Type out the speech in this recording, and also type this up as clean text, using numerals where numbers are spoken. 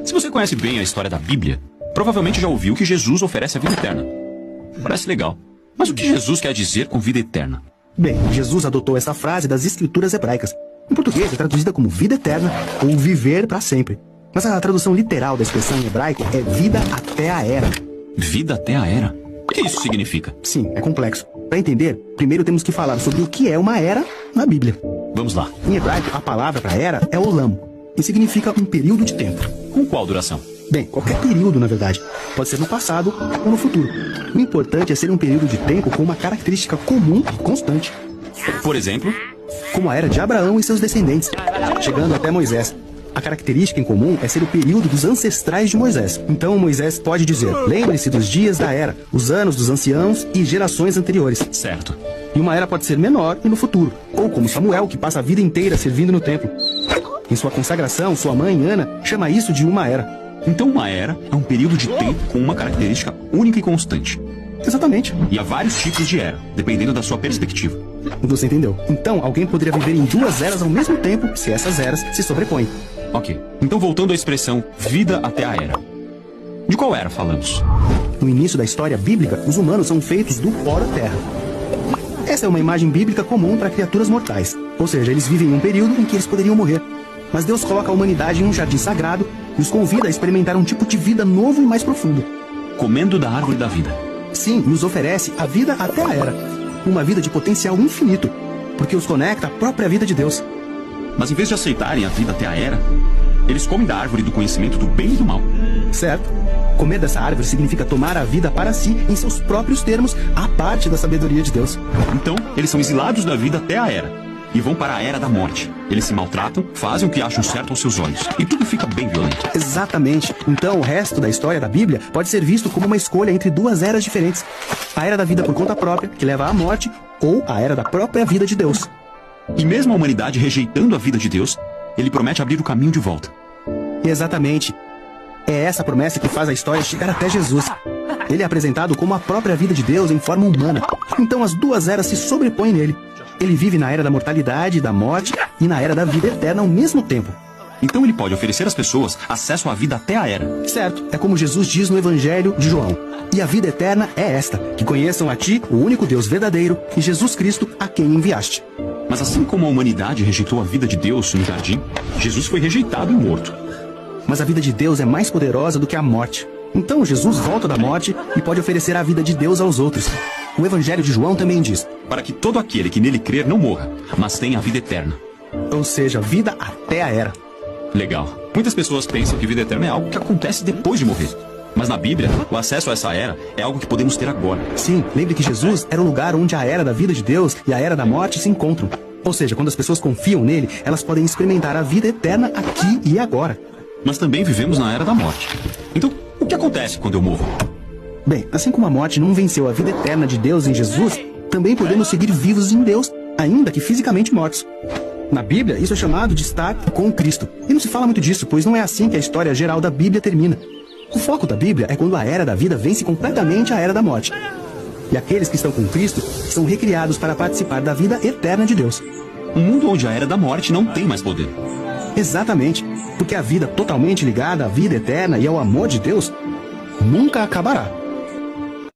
Se você conhece bem a história da Bíblia, provavelmente já ouviu que Jesus oferece a vida eterna. Parece legal. Mas o que Jesus quer dizer com vida eterna? Bem, Jesus adotou essa frase das escrituras hebraicas. Em português é traduzida como vida eterna ou viver para sempre. Mas a tradução literal da expressão em hebraico é vida até a era. Vida até a era? O que isso significa? Sim, é complexo. Para entender, primeiro temos que falar sobre o que é uma era na Bíblia. Vamos lá. Em hebraico, a palavra para era é olam, e significa um período de tempo. Com qual duração? Bem, qualquer período, na verdade. Pode ser no passado ou no futuro. O importante é ser um período de tempo com uma característica comum e constante. Por exemplo? Como a era de Abraão e seus descendentes, chegando até Moisés. A característica em comum é ser o período dos ancestrais de Moisés. Então Moisés pode dizer: lembre-se dos dias da era, os anos dos anciãos e gerações anteriores. Certo. E uma era pode ser menor e no futuro. Ou como Samuel, que passa a vida inteira servindo no templo. Em sua consagração, sua mãe, Ana, chama isso de uma era. Então uma era é um período de tempo com uma característica única e constante. Exatamente. E há vários tipos de era, dependendo da sua perspectiva. Você entendeu? Então alguém poderia viver em duas eras ao mesmo tempo, se essas eras se sobrepõem. Ok. Então voltando à expressão vida até a era. De qual era falamos? No início da história bíblica, os humanos são feitos do pó da terra. Essa é uma imagem bíblica comum para criaturas mortais. Ou seja, eles vivem em um período em que eles poderiam morrer. Mas Deus coloca a humanidade em um jardim sagrado e os convida a experimentar um tipo de vida novo e mais profundo. Comendo da árvore da vida. Sim, nos oferece a vida até a era. Uma vida de potencial infinito, porque os conecta à própria vida de Deus. Mas em vez de aceitarem a vida até a era, eles comem da árvore do conhecimento do bem e do mal. Certo. Comer dessa árvore significa tomar a vida para si em seus próprios termos, à parte da sabedoria de Deus. Então, eles são exilados da vida até a era. E vão para a era da morte. Eles se maltratam, fazem o que acham certo aos seus olhos. E tudo fica bem violento. Exatamente. Então o resto da história da Bíblia pode ser visto como uma escolha entre duas eras diferentes. A era da vida por conta própria, que leva à morte, ou a era da própria vida de Deus. E mesmo a humanidade rejeitando a vida de Deus, ele promete abrir o caminho de volta. Exatamente. É essa promessa que faz a história chegar até Jesus. Ele é apresentado como a própria vida de Deus em forma humana. Então as duas eras se sobrepõem nele. Ele vive na era da mortalidade, da morte e na era da vida eterna ao mesmo tempo. Então ele pode oferecer às pessoas acesso à vida até a era. Certo, é como Jesus diz no Evangelho de João. E a vida eterna é esta, que conheçam a ti, o único Deus verdadeiro, e Jesus Cristo, a quem enviaste. Mas assim como a humanidade rejeitou a vida de Deus no jardim, Jesus foi rejeitado e morto. Mas a vida de Deus é mais poderosa do que a morte. Então Jesus volta da morte e pode oferecer a vida de Deus aos outros. O Evangelho de João também diz: para que todo aquele que nele crer não morra, mas tenha a vida eterna. Ou seja, vida até a era. Legal. Muitas pessoas pensam que vida eterna é algo que acontece depois de morrer. Mas na Bíblia, o acesso a essa era é algo que podemos ter agora. Sim, lembre que Jesus era o lugar onde a era da vida de Deus e a era da morte se encontram. Ou seja, quando as pessoas confiam nele, elas podem experimentar a vida eterna aqui e agora. Mas também vivemos na era da morte. Então, o que acontece quando eu morro? Bem, assim como a morte não venceu a vida eterna de Deus em Jesus, também podemos seguir vivos em Deus, ainda que fisicamente mortos. Na Bíblia, isso é chamado de estar com Cristo. E não se fala muito disso, pois não é assim que a história geral da Bíblia termina. O foco da Bíblia é quando a era da vida vence completamente a era da morte. E aqueles que estão com Cristo são recriados para participar da vida eterna de Deus. Um mundo onde a era da morte não tem mais poder. Exatamente, porque a vida totalmente ligada à vida eterna e ao amor de Deus nunca acabará.